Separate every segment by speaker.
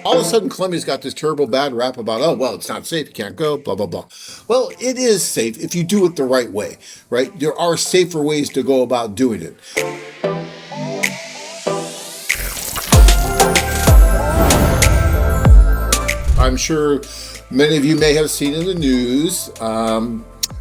Speaker 1: All of a sudden, Colombia's got this terrible bad rap about, oh, well, it's not safe, you can't go, blah, blah, blah. Well, it is safe if you do it the right way, right? There are safer ways to go about doing it. I'm sure many of you may have seen in the news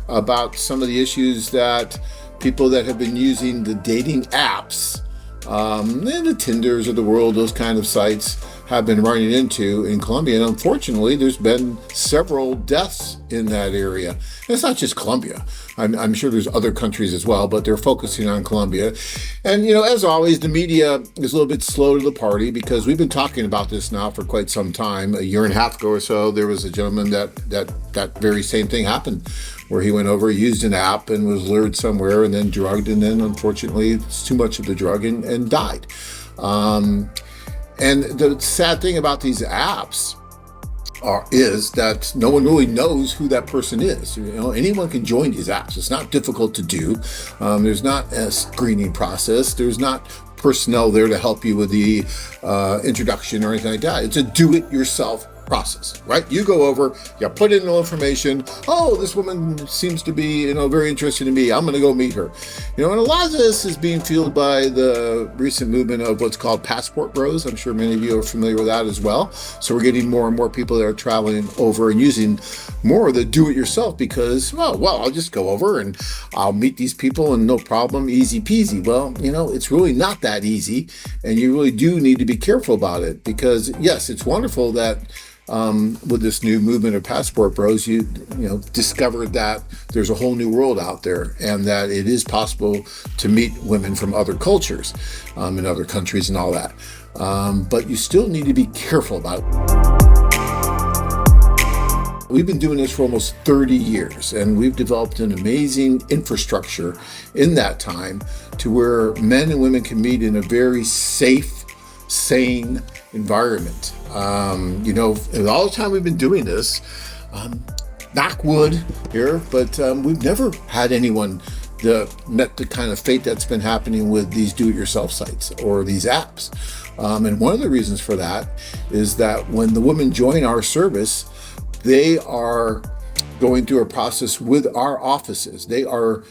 Speaker 1: about some of the issues that people that have been using the dating apps, and the Tinders of the world, those kind of sites, have been running into in Colombia. And unfortunately, there's been several deaths in that area. And it's not just Colombia. I'm sure there's other countries as well, but they're focusing on Colombia. And, as always, the media is a little bit slow to the party because we've been talking about this now for quite some time. A year and a half ago or so, there was a gentleman that very same thing happened, where he went over, used an app and was lured somewhere and then drugged, and then unfortunately it's too much of the drug and died. And the sad thing about these apps is that no one really knows who that person is. Anyone can join these apps. It's not difficult to do. There's not a screening process. There's not personnel there to help you with the introduction or anything like that. It's a do-it-yourself process, right? You go over, you put in the information. Oh, this woman seems to be, very interested in me. I'm going to go meet her. And a lot of this is being fueled by the recent movement of what's called passport bros. I'm sure many of you are familiar with that as well. So we're getting more and more people that are traveling over and using more of the do-it-yourself because, well, I'll just go over and I'll meet these people and no problem, easy peasy. Well, it's really not that easy, and you really do need to be careful about it because, yes, it's wonderful that with this new movement of passport bros, you discovered that there's a whole new world out there and that it is possible to meet women from other cultures in other countries and all that. But you still need to be careful about it. We've been doing this for almost 30 years, and we've developed an amazing infrastructure in that time to where men and women can meet in a very safe, sane environment. All the time we've been doing this, knock wood here, but we've never had anyone that met the kind of fate that's been happening with these do-it-yourself sites or these apps. And one of the reasons for that is that when the women join our service, they are going through a process with our offices. They are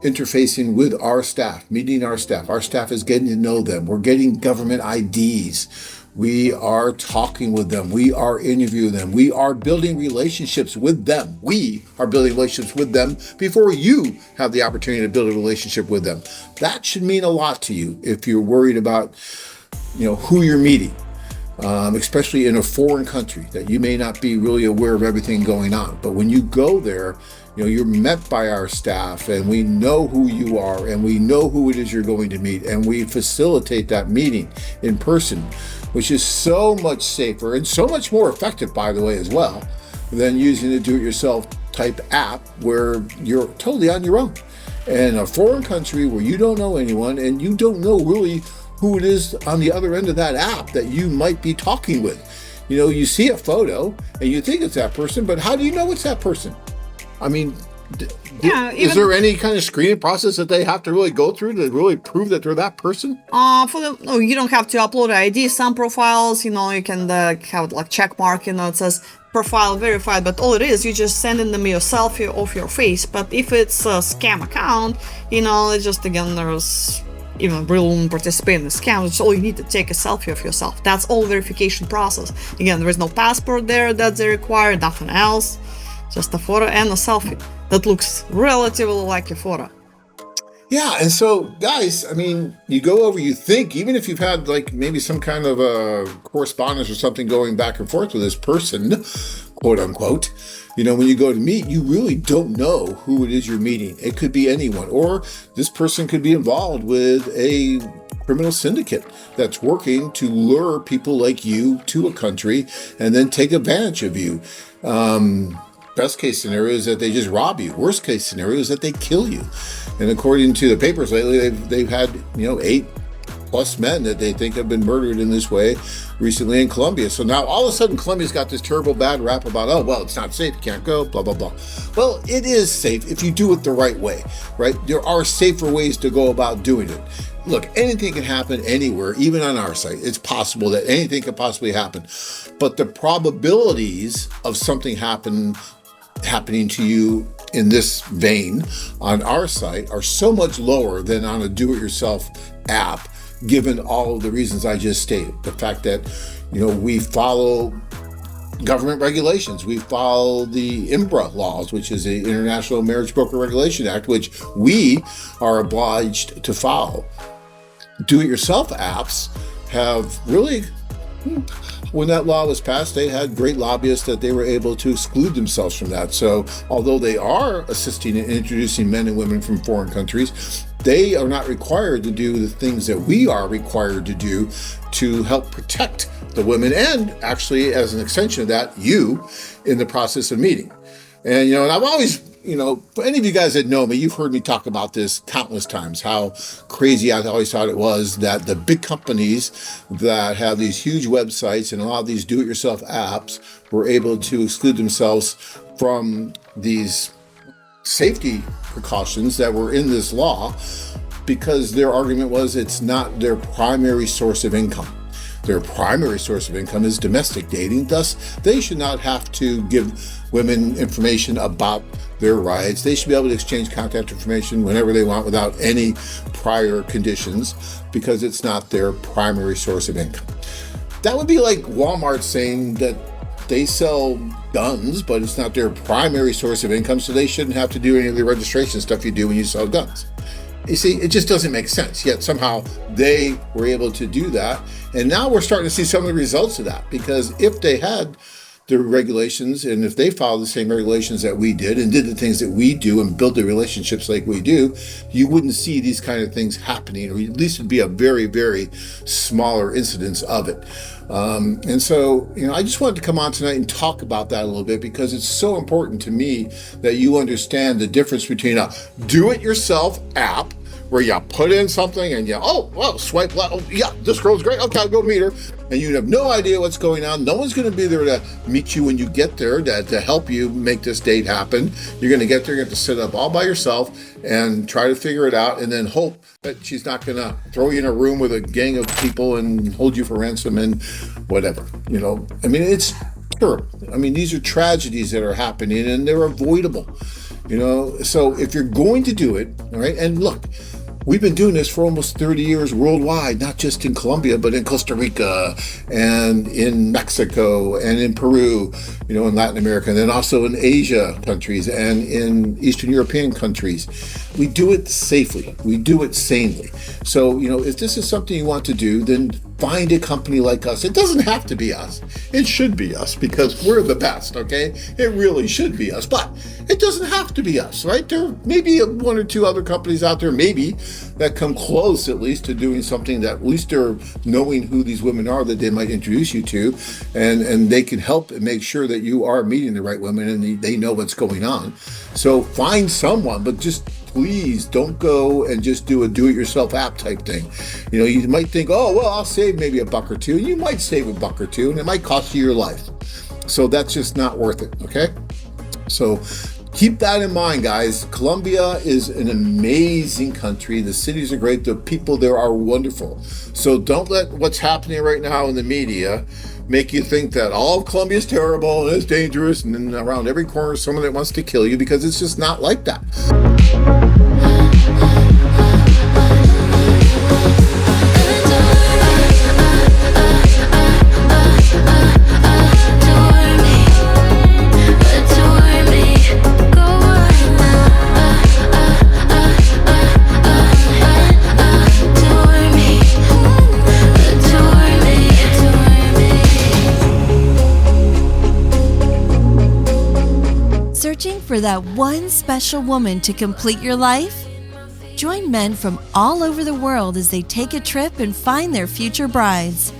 Speaker 1: interfacing with our staff, meeting our staff. Our staff is getting to know them. We're getting government IDs. We are talking with them. We are interviewing them. We are building relationships with them. We are building relationships with them before you have the opportunity to build a relationship with them. That should mean a lot to you if you're worried about, who you're meeting, especially in a foreign country that you may not be really aware of everything going on. But when you go there, you're met by our staff, and we know who you are, and we know who it is you're going to meet, and we facilitate that meeting in person, which is so much safer and so much more effective, by the way, as well, than using a do-it-yourself type app where you're totally on your own. In a foreign country where you don't know anyone and you don't know really who it is on the other end of that app that you might be talking with. You see a photo and you think it's that person, but how do you know it's that person? I mean, is there any kind of screening process that they have to really go through to really prove that they're that person?
Speaker 2: No, you don't have to upload ID. Some profiles, you can have like check mark, it says profile verified, but all it is, you just sending them your selfie of your face. But if it's a scam account, it's just, again, there's even real women participate in the scam. It's all you need to take a selfie of yourself. That's all verification process. Again, there is no passport there that they require, nothing else. Just a photo and a selfie that looks relatively like a photo.
Speaker 1: Yeah, and so, guys, you go over, you think, even if you've had, maybe some kind of a correspondence or something going back and forth with this person, quote unquote, when you go to meet, you really don't know who it is you're meeting. It could be anyone, or this person could be involved with a criminal syndicate that's working to lure people like you to a country and then take advantage of you. Best case scenario is that they just rob you. Worst case scenario is that they kill you. And according to the papers lately, they've had 8+ men that they think have been murdered in this way recently in Colombia. So now all of a sudden Colombia's got this terrible bad rap about, oh, well, it's not safe, you can't go, blah, blah, blah. Well, it is safe if you do it the right way, right? There are safer ways to go about doing it. look, anything can happen anywhere, even on our site. It's possible that anything could possibly happen. But the probabilities of something happening to you in this vein on our site are so much lower than on a do-it-yourself app, given all of the reasons I just stated. The fact that, we follow government regulations. We follow the IMBRA laws, which is the International Marriage Broker Regulation Act, which we are obliged to follow. Do-it-yourself apps have really, when that law was passed, they had great lobbyists that they were able to exclude themselves from that. So although they are assisting in introducing men and women from foreign countries, they are not required to do the things that we are required to do to help protect the women, and actually, as an extension of that, you in the process of meeting. And, and I've always, for any of you guys that know me, you've heard me talk about this countless times, how crazy I always thought it was that the big companies that have these huge websites and a lot of these do-it-yourself apps were able to exclude themselves from these safety precautions that were in this law because their argument was it's not their primary source of income. Their primary source of income is domestic dating. Thus, they should not have to give women information about their rights. They should be able to exchange contact information whenever they want without any prior conditions because it's not their primary source of income. That would be like Walmart saying that they sell guns, but it's not their primary source of income, so they shouldn't have to do any of the registration stuff you do when you sell guns. You see, it just doesn't make sense. Yet somehow they were able to do that. And now we're starting to see some of the results of that, because if they had the regulations and if they followed the same regulations that we did and did the things that we do and build the relationships like we do, you wouldn't see these kind of things happening, or at least it'd be a very, very smaller incidence of it. And so, I just wanted to come on tonight and talk about that a little bit, because it's so important to me that you understand the difference between a do-it-yourself app where you put in something and swipe left. Oh, yeah, this girl's great. Okay, I'll go meet her. And you have no idea what's going on. No one's going to be there to meet you when you get there to help you make this date happen. You're going to get there, you have to sit up all by yourself and try to figure it out, and then hope that she's not going to throw you in a room with a gang of people and hold you for ransom and whatever. It's terrible. These are tragedies that are happening and they're avoidable. So if you're going to do it, all right, and look, we've been doing this for almost 30 years worldwide, not just in Colombia, but in Costa Rica and in Mexico and in Peru, in Latin America, and then also in Asia countries and in Eastern European countries. We do it safely. We do it sanely. So, if this is something you want to do, then find a company like us. It doesn't have to be us. It should be us because we're the best, okay? It really should be us, but it doesn't have to be us, right? There may be one or two other companies out there, maybe, that come close at least to doing something that at least they're knowing who these women are that they might introduce you to, and they can help and make sure that you are meeting the right women and they know what's going on. So find someone, but just please don't go and just do a do-it-yourself app type thing. You might think, I'll save maybe $1 or $2. You might save $1 or $2, and it might cost you your life. So that's just not worth it, okay? So keep that in mind, guys. Colombia is an amazing country. The cities are great. The people there are wonderful. So don't let what's happening right now in the media make you think that all of Colombia is terrible and it's dangerous and then around every corner someone that wants to kill you, because it's just not like that.
Speaker 3: Searching for that one special woman to complete your life? Join men from all over the world as they take a trip and find their future brides.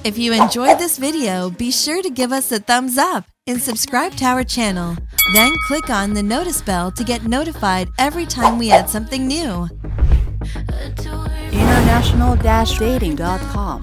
Speaker 3: If you enjoyed this video, be sure to give us a thumbs up and subscribe to our channel. Then click on the notice bell to get notified every time we add something new.
Speaker 4: International-dating.com